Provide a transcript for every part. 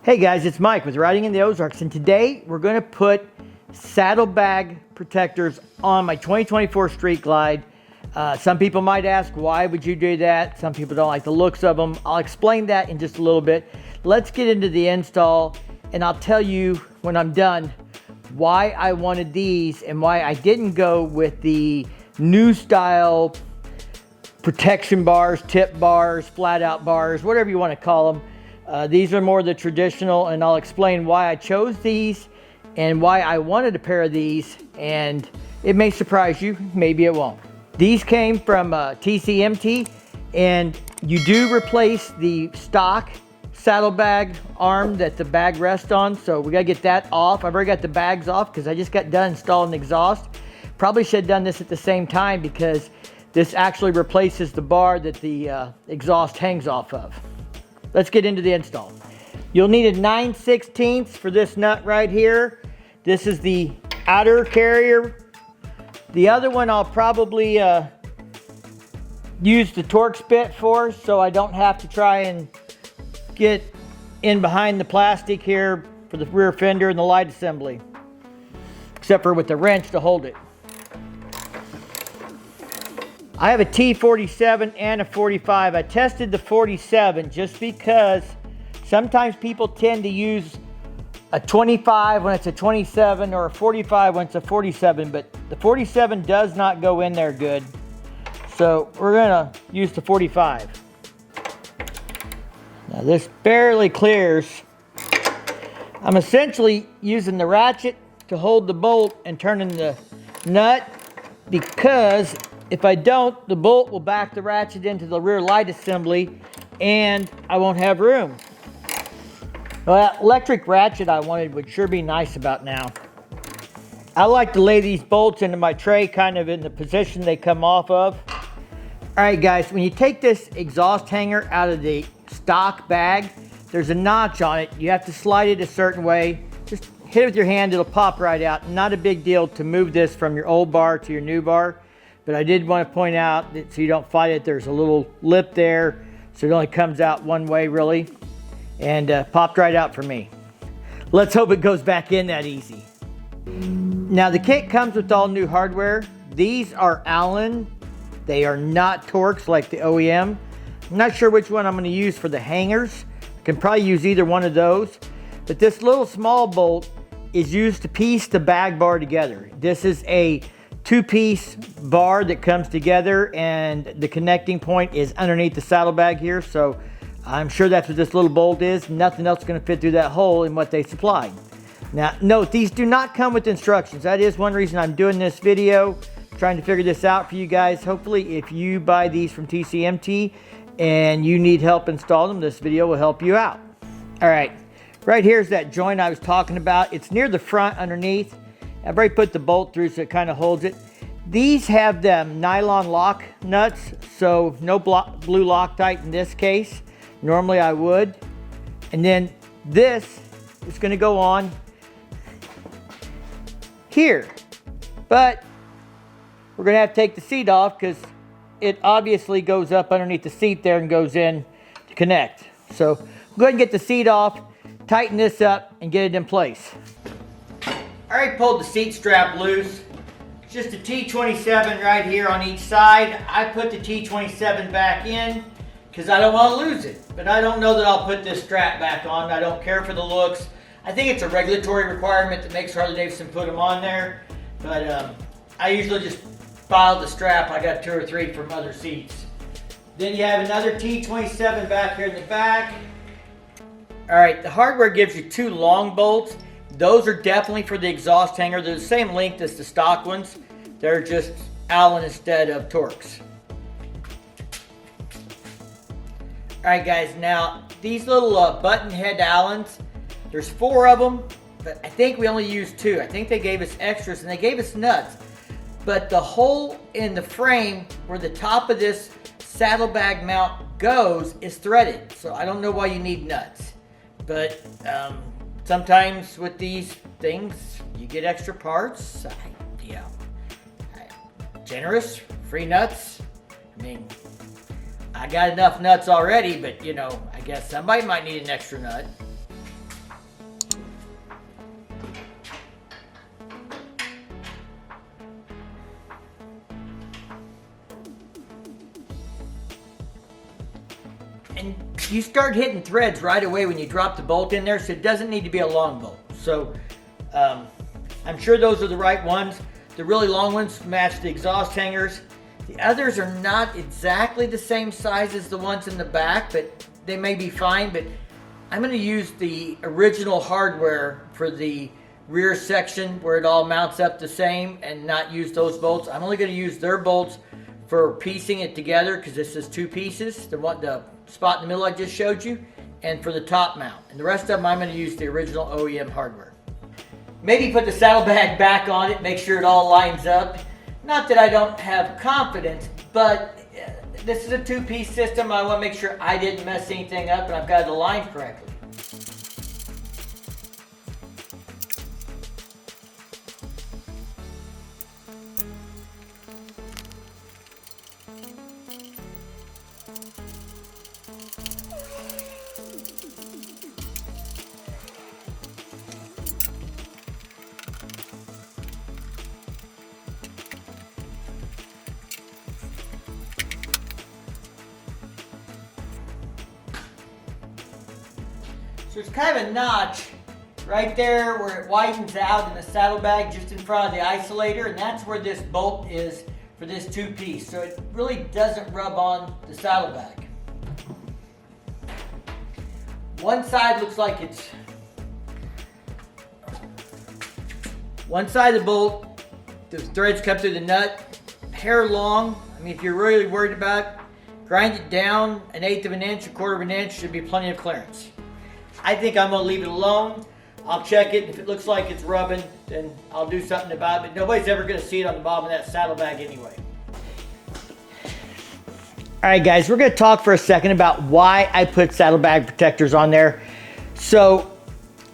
Hey guys, it's Mike with Riding in the Ozarks, and today we're going to put saddlebag protectors on my 2024 Street Glide. Some people might ask, why would you do that? Some people don't like the looks of them. I'll explain that in just a little bit. Let's get into the install, and I'll tell you when I'm done why I wanted these and why I didn't go with the new style protection bars, tip bars, flat out bars, whatever you want to call them. These are more the traditional, and I'll explain why I chose these and why I wanted a pair of these, and it may surprise you, maybe it won't. These came from TCMT, and you do replace the stock saddlebag arm that the bag rests on, so we gotta get that off. I've already got the bags off because I just got done installing the exhaust. Probably should have done this at the same time because this actually replaces the bar that the exhaust hangs off of. Let's get into the install. You'll need a 9/16 for this nut right here. This is the outer carrier. The other one I'll probably use the Torx bit for, so I don't have to try and get in behind the plastic here for the rear fender and the light assembly, except for with the wrench to hold it. I have a T47 and a 45. I tested the 47 just because sometimes people tend to use a 25 when it's a 27 or a 45 when it's a 47, but the 47 does not go in there good. So we're gonna use the 45. Now this barely clears. I'm essentially using the ratchet to hold the bolt and turning the nut, because if I don't, the bolt will back the ratchet into the rear light assembly and I won't have room. Well, that electric ratchet I wanted would sure be nice about now. I like to lay these bolts into my tray kind of in the position they come off of. All right guys, when you take this exhaust hanger out of the stock bag, there's a notch on it. You have to slide it a certain way. Just hit it with your hand, it'll pop right out. Not a big deal to move this from your old bar to your new bar. But I did want to point out that so you don't fight it, there's a little lip there, so it only comes out one way really, and popped right out for me. Let's hope it goes back in that easy. Now the kit comes with all new hardware. These are Allen. They are not Torx like the OEM. I'm not sure which one I'm going to use for the hangers. I can probably use either one of those. But this little small bolt is used to piece the bag bar together. This is a two-piece bar that comes together, and the connecting point is underneath the saddlebag here, so I'm sure that's what this little bolt is. Nothing else is going to fit through that hole in what they supplied. Now note, these do not come with instructions. That is one reason I'm doing this video, trying to figure this out for you guys. Hopefully if you buy these from TCMT and you need help installing them, this video will help you out. All right, right here's that joint I was talking about. It's near the front underneath. I've already put the bolt through so it kind of holds it. These have them nylon lock nuts, so no blue Loctite in this case. Normally I would. And then this is going to go on here. But we're going to have to take the seat off because it obviously goes up underneath the seat there and goes in to connect. So go ahead and get the seat off, tighten this up, and get it in place. I already pulled the seat strap loose. It's just a T27 right here on each side. I put the T27 back in because I don't want to lose it. But I don't know that I'll put this strap back on. I don't care for the looks. I think it's a regulatory requirement that makes Harley Davidson put them on there. But I usually just file the strap. I got 2 or 3 from other seats. Then you have another T27 back here in the back. All right, the hardware gives you 2 long bolts. Those are definitely for the exhaust hanger. They're the same length as the stock ones. They're just Allen instead of Torx. Alright guys, now these little button head Allens, there's 4 of them, but I think we only used 2. I think they gave us extras and they gave us nuts. But the hole in the frame where the top of this saddlebag mount goes is threaded. So I don't know why you need nuts. But sometimes with these things, you get extra parts. Generous, free nuts. I mean, I got enough nuts already, but you know, I guess somebody might need an extra nut. and you start hitting threads right away when you drop the bolt in there, so it doesn't need to be a long bolt. So I'm sure those are the right ones. The really long ones match the exhaust hangers. The others are not exactly the same size as the ones in the back, but they may be fine. But I'm going to use the original hardware for the rear section where it all mounts up the same and not use those bolts. I'm only going to use their bolts for piecing it together because this is two pieces. The spot in the middle I just showed you, and for the top mount. And the rest of them I'm going to use the original OEM hardware. Maybe put the saddlebag back on it, make sure it all lines up. Not that I don't have confidence, but this is a two-piece system. I want to make sure I didn't mess anything up and I've got it aligned correctly. So there's kind of a notch right there where it widens out in the saddlebag just in front of the isolator, and that's where this bolt is for this two-piece. So it really doesn't rub on the saddlebag. One side looks like it's... One side of the bolt, the threads come through the nut, hair long. I mean, if you're really worried about it, grind it down 1/8 of an inch, 1/4 of an inch, should be plenty of clearance. I think I'm gonna leave it alone. I'll check it. If it looks like it's rubbing, then I'll do something about it. But nobody's ever gonna see it on the bottom of that saddlebag anyway. All right, guys, we're gonna talk for a second about why I put saddlebag protectors on there. So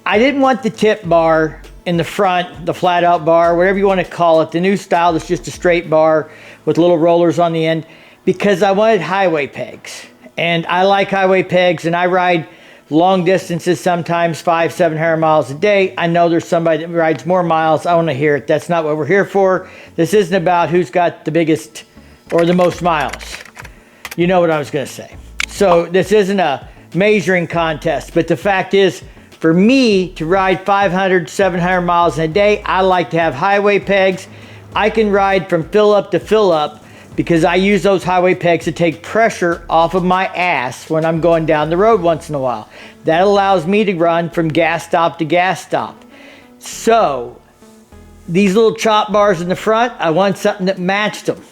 I didn't want the tip bar in the front, the flat out bar, whatever you wanna call it, the new style that's just a straight bar with little rollers on the end, because I wanted highway pegs. And I like highway pegs, and I ride long distances, sometimes 500-700 miles a day. I know there's somebody that rides more miles. I want to hear it. That's not what we're here for. This isn't about who's got the biggest or the most miles. You know what I was going to say. So this isn't a measuring contest, but the fact is, for me to ride 500-700 miles in a day, I like to have highway pegs. I can ride from fill up to fill up because I use those highway pegs to take pressure off of my ass when I'm going down the road once in a while. That allows me to run from gas stop to gas stop. So these little chop bars in the front, I want something that matched them.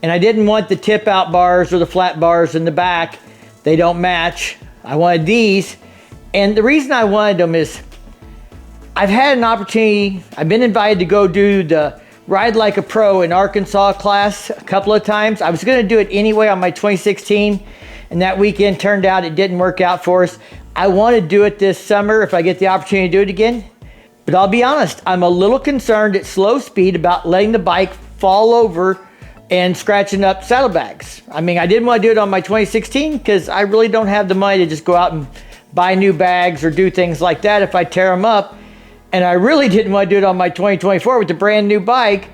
And I didn't want the tip out bars or the flat bars in the back. They don't match. I wanted these. And the reason I wanted them is I've had an opportunity, I've been invited to go do the Ride Like a Pro in Arkansas class a couple of times. I was going to do it anyway on my 2016, and that weekend turned out it didn't work out for us. I want to do it this summer if I get the opportunity to do it again. But I'll be honest, I'm a little concerned at slow speed about letting the bike fall over and scratching up saddlebags. I mean, I didn't want to do it on my 2016 because I really don't have the money to just go out and buy new bags or do things like that if I tear them up. And I really didn't want to do it on my 2024 with the brand new bike.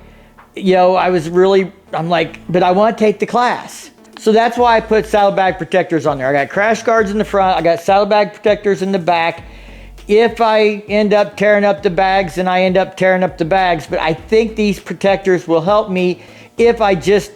You know, I'm like, but I want to take the class. So that's why I put saddlebag protectors on there. I got crash guards in the front. I got saddlebag protectors in the back. If I end up tearing up the bags, then I end up tearing up the bags. But I think these protectors will help me if I just,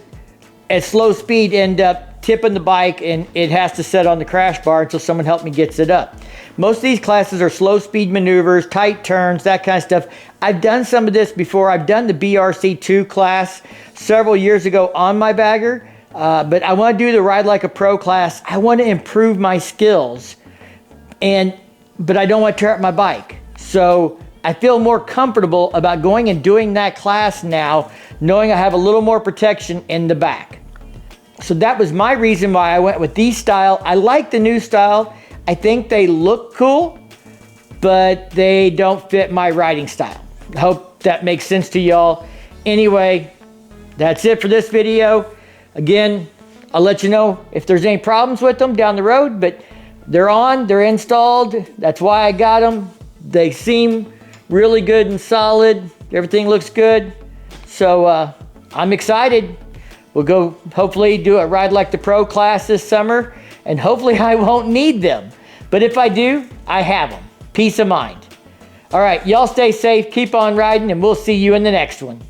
at slow speed, end up tipping the bike and it has to set on the crash bar until someone help me gets it up. Most of these classes are slow speed maneuvers, tight turns, that kind of stuff. I've done some of this before. I've done the BRC2 class several years ago on my bagger, but I want to do the Ride Like a Pro class. I want to improve my skills, but I don't want to tear up my bike. So I feel more comfortable about going and doing that class now, knowing I have a little more protection in the back. So that was my reason why I went with these style. I like the new style. I think they look cool, but they don't fit my riding style. I hope that makes sense to y'all. Anyway, that's it for this video. Again, I'll let you know if there's any problems with them down the road, but they're installed. That's why I got them. They seem really good and solid. Everything looks good. So I'm excited. We'll go hopefully do a Ride Like the Pro class this summer and hopefully I won't need them. But if I do, I have them. Peace of mind. All right, y'all stay safe, keep on riding, and we'll see you in the next one.